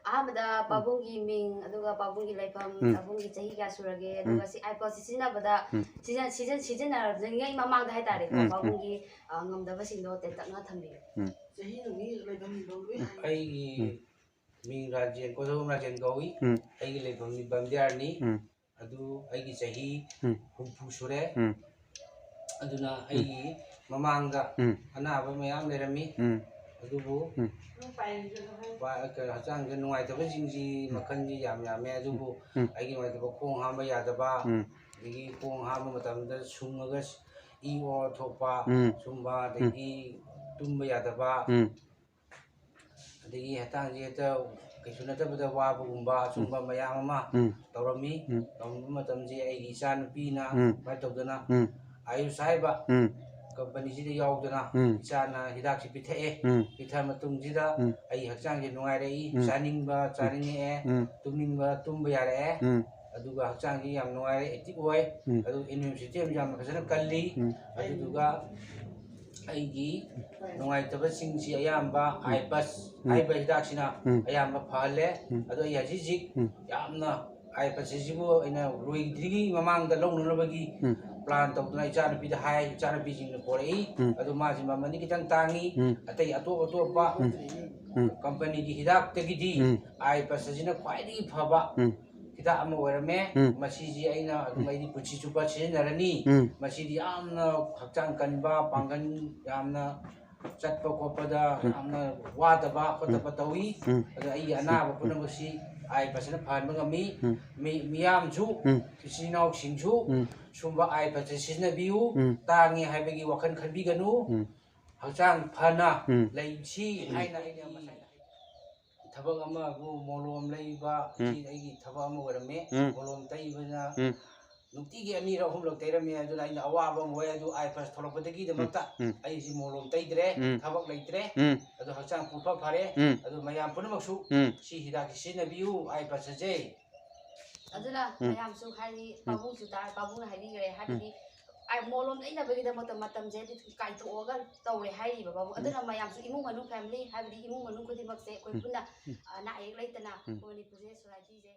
ꯑꯍꯥꯟꯕꯗ ꯄꯥꯕꯨꯡꯒꯤ ꯃꯤꯡ ꯑꯗꯨꯒ ꯄꯥꯕꯨꯡꯒꯤ ꯂꯩꯐꯝ ꯄꯥꯕꯨꯡꯒꯤ ꯆꯍꯤ ꯀꯌꯥ ꯁꯨꯔꯒꯦ ꯑꯗꯨꯒ ꯁꯤ ꯑꯥꯏꯄꯣꯠꯁꯤ ꯁꯤꯖꯤꯟꯅꯕꯗ ꯁꯤꯖꯤꯟꯅꯔꯤꯉꯩ ꯃꯃꯥꯡꯗ ꯍꯥꯏꯇꯥꯔꯦꯀꯣ ꯄꯥꯕꯨꯡꯒꯤ ꯉꯝꯗꯕꯁꯤꯡꯗꯣ ꯇꯦꯟꯇꯛꯅ ꯊꯝꯕꯤꯌꯨ ꯑꯩꯒꯤ ꯃꯤꯡ ꯔꯥꯖꯦꯟ ꯀꯣꯗꯧ ꯔꯥꯖꯦꯟ ꯀꯧꯏ ꯑꯩꯒꯤ ꯂꯩꯐꯝꯗꯤ ꯕꯝꯗꯤꯌꯥꯔꯅꯤ ꯑꯗꯨ ꯑꯩꯒꯤ ꯆꯍꯤ 60 ꯁꯨꯔꯦ ꯑꯗꯨꯅ ꯑꯩꯒꯤ ꯃꯃꯥꯡꯗ ꯑꯅꯥꯕ ꯃꯌꯥꯝ ꯂꯩꯔꯝꯃꯤ ꯑꯗꯨꯕꯨ ꯍꯛꯆꯥꯡꯗ ꯅꯨꯡꯉꯥꯏꯇꯕꯁꯤꯡꯁꯤ ꯃꯈꯜꯁꯤ ꯌꯥꯝꯃꯦ ꯑꯗꯨꯕꯨ ꯑꯩꯒꯤ ꯅꯨꯡꯉꯥꯏꯇꯕ ꯈꯣꯡ ꯍꯥꯝꯕ ꯌꯥꯗꯕ ꯑꯗꯒꯤ ꯈꯣꯡ ꯍꯥꯝꯕ ꯃꯇꯝꯗ ꯁꯨꯡꯉꯒ ꯏ ꯑꯣꯔ ꯊꯣꯛꯄ ꯁꯨꯝꯕ ꯑꯗꯒꯤ ꯇꯨꯝꯕ ꯌꯥꯗꯕ ꯑꯗꯒꯤ ꯍꯛꯆꯥꯡꯁꯤ ꯍꯦꯛꯇ ꯀꯩꯁꯨ ꯅꯠꯇꯕꯗ ꯋꯥꯕꯒꯨꯝꯕ ꯑꯁꯨꯝꯕ ꯃꯌꯥꯝ ꯑꯃ ꯇꯧꯔꯝꯃꯤ ꯇꯧꯔꯝꯕ ꯃꯇꯝꯁꯤ ꯑꯩꯒꯤ ꯏꯆꯥꯅꯨꯄꯤꯅ ꯁꯨꯃꯥꯏꯅ ꯇꯧꯗꯅ ꯑꯌꯨꯁ ꯍꯥꯏꯕ ꯀꯝꯄꯅꯤꯁꯤꯗ ꯌꯥꯎꯗꯅ ꯏꯆꯥꯅ ꯍꯤꯗꯥꯛꯁꯤ ꯄꯤꯊꯛꯑꯦ ꯄꯤꯊꯛ ꯃꯇꯨꯡꯁꯤꯗ ꯑꯩ ꯍꯛꯆꯥꯡꯁꯤ ꯅꯨꯡꯉꯥꯏꯔꯛꯏ ꯆꯥꯅꯤꯡꯕ ꯆꯥꯅꯤꯡꯉꯛꯑꯦ ꯇꯨꯝꯅꯤꯡꯕ ꯇꯨꯝꯕ ꯌꯥꯔꯛꯑꯦ ꯑꯗꯨꯒ ꯍꯛꯆꯥꯡꯁꯤ ꯌꯥꯝ ꯅꯨꯡꯉꯥꯏꯔꯦ ꯑꯦꯛꯇꯤꯚ ꯑꯣꯏ ꯑꯗꯨꯒ ꯏꯝꯃ꯭ꯌꯨꯟ ꯁꯤꯁꯇꯦꯝ ꯌꯥꯝ ꯐꯖꯅ ꯀꯜꯂꯤ ꯑꯗꯨꯗꯨꯒ ꯑꯩꯒꯤ ꯅꯨꯡꯉꯥꯏꯇꯕꯁꯤꯡꯁꯤ ꯑꯌꯥꯝꯕ ꯑꯥꯏꯄꯁ ꯍꯥꯏꯕ ꯍꯤꯗꯥꯛꯁꯤꯅ ꯑꯌꯥꯝꯕ ꯐꯍꯜꯂꯦ ꯑꯗꯣ ꯑꯩ ꯍꯧꯖꯤꯛ ꯌꯥꯝꯅ ꯑꯥꯏꯄꯁꯁꯤꯕꯨ ꯑꯩꯅ ꯂꯣꯏꯗ꯭ꯔꯤꯉꯩ ꯃꯃꯥꯡꯗ ꯂꯧꯅꯅꯕꯒꯤ ꯄ꯭ꯂꯥꯟ ꯇꯧꯗꯅ ꯏꯆꯥꯅꯨꯄꯤꯗ ꯍꯥꯏ ꯏꯆꯥꯅꯨꯄꯤꯁꯤꯡꯅ ꯄꯣꯔꯛꯏ ꯑꯗꯣ ꯃꯥꯁꯤ ꯃꯃꯜꯗꯤ ꯈꯤꯇꯪ ꯇꯥꯡꯉꯤ ꯑꯇꯩ ꯑꯇꯣꯞꯄ ꯀꯝꯄꯅꯤꯒꯤ ꯍꯤꯗꯥꯛꯇꯒꯤꯗꯤ ꯑꯥꯏꯄꯁ ꯑꯁꯤꯅ ꯈ꯭ꯋꯥꯏꯗꯒꯤ ꯐꯕ ꯍꯤꯗꯥꯛ ꯑꯃ ꯑꯣꯏꯔꯝꯃꯦ ꯃꯁꯤꯁꯤ ꯑꯩꯅ ꯑꯗꯨꯝ ꯑꯩꯗꯤ ꯄꯨꯟꯁꯤ ꯆꯨꯞꯄ ꯁꯤꯖꯤꯟꯅꯔꯅꯤ ꯃꯁꯤꯗꯤ ꯌꯥꯝꯅ ꯍꯛꯆꯥꯡ ꯀꯟꯕ ꯄꯥꯡꯒꯜ ꯌꯥꯝꯅ ꯆꯠꯄ ꯈꯣꯠꯄꯗ ꯌꯥꯝꯅ ꯋꯥꯗꯕ ꯈꯣꯠꯇꯕ ꯇꯧꯏ ꯑꯗꯣ ꯑꯩꯒꯤ ꯑꯅꯥꯕ ꯄꯨꯝꯅꯃꯛꯁꯤ ꯑꯥꯏꯄꯁꯅ ꯐꯍꯟꯕ ꯉꯝꯃꯤ ꯃꯤꯌꯥꯝꯁꯨ ꯏꯆꯤꯜ ꯏꯅꯥꯎꯁꯤꯡꯁꯨ ꯁꯨꯝꯕ ꯑꯥꯏꯄꯁꯁꯦ ꯁꯤꯖꯤꯟꯅꯕꯤꯌꯨ ꯇꯥꯡꯉꯦ ꯍꯥꯏꯕꯒꯤ ꯋꯥꯈꯜ ꯈꯟꯕꯤꯒꯅꯨ ꯍꯛꯆꯥꯡ ꯐꯅ ꯂꯩꯁꯤ ꯍꯥꯏꯅ ꯑꯩꯅ ꯉꯁꯥꯏ ꯊꯕꯛ ꯑꯃꯕꯨ ꯃꯣꯂꯣꯝ ꯂꯩꯕ ꯁꯤ ꯑꯩꯒꯤ ꯊꯕꯛ ꯑꯃ ꯑꯣꯏꯔꯝꯃꯦ ꯃꯣꯂꯣꯝ ꯇꯩꯕꯅ ꯅꯨꯡꯇꯤꯒꯤ 2ꯔꯛ 3ꯔꯛ ꯇꯩꯔꯝꯃꯦ ꯑꯗꯨꯅ ꯑꯩꯅ ꯑꯋꯥꯕ ꯑꯃ ꯑꯣꯏ ꯑꯗꯨ ꯑꯥꯏꯄꯁ ꯊꯣꯛꯂꯛꯄꯗꯒꯤꯗꯃꯛꯇ ꯑꯩꯁꯤ ꯃꯣꯂꯣꯝ ꯇꯩꯗ꯭ꯔꯦ ꯊꯕꯛ ꯂꯩꯇ꯭ꯔꯦ ꯑꯗꯨ ꯍꯛꯆꯥꯡ ꯄꯨꯡꯐ ꯐꯔꯦ ꯑꯗꯨ ꯃꯌꯥꯝ ꯄꯨꯝꯅꯃꯛꯁꯨ ꯁꯤ ꯍꯤꯗꯥꯛꯁꯤ ꯁꯤꯖꯤꯟꯅꯕꯤꯌꯨ ꯑꯥꯏꯄꯁ ꯑꯁꯦ ꯑꯗꯨꯅ ꯃꯌꯥꯝꯁꯨ ꯍꯥꯏꯗꯤ ꯄꯥꯕꯨꯡꯁꯨ ꯄꯥꯕꯨꯡꯅ ꯍꯥꯏꯕꯤꯈ꯭ꯔꯦ ꯍꯥꯏꯕꯗꯤ ꯃꯣꯂꯣꯝ ꯂꯩꯅꯕꯒꯤꯗꯃꯛꯇ ꯃꯇꯝꯁꯦ ꯀꯥꯏꯊꯣꯛꯑꯒ ꯇꯧꯔꯦ ꯍꯥꯏꯔꯤꯕ ꯄꯥꯕꯨꯡ ꯑꯗꯨꯅ ꯃꯌꯥꯝꯁꯨ ꯏꯃꯨꯡ ꯃꯅꯨꯡ ꯐꯦꯃꯤꯂꯤ ꯍꯥꯏꯕꯗꯤ ꯏꯃꯨꯡ ꯃꯅꯨꯡ ꯈꯨꯗꯤꯡꯃꯛꯁꯦ ꯑꯩꯈꯣꯏ ꯄꯨꯟꯅ ꯑꯅꯥ ꯑꯌꯦꯛ ꯂꯩꯇꯅ ꯃꯅꯤꯄꯨꯔꯁꯦ ꯁꯣꯁꯥꯏꯇꯤꯁꯦ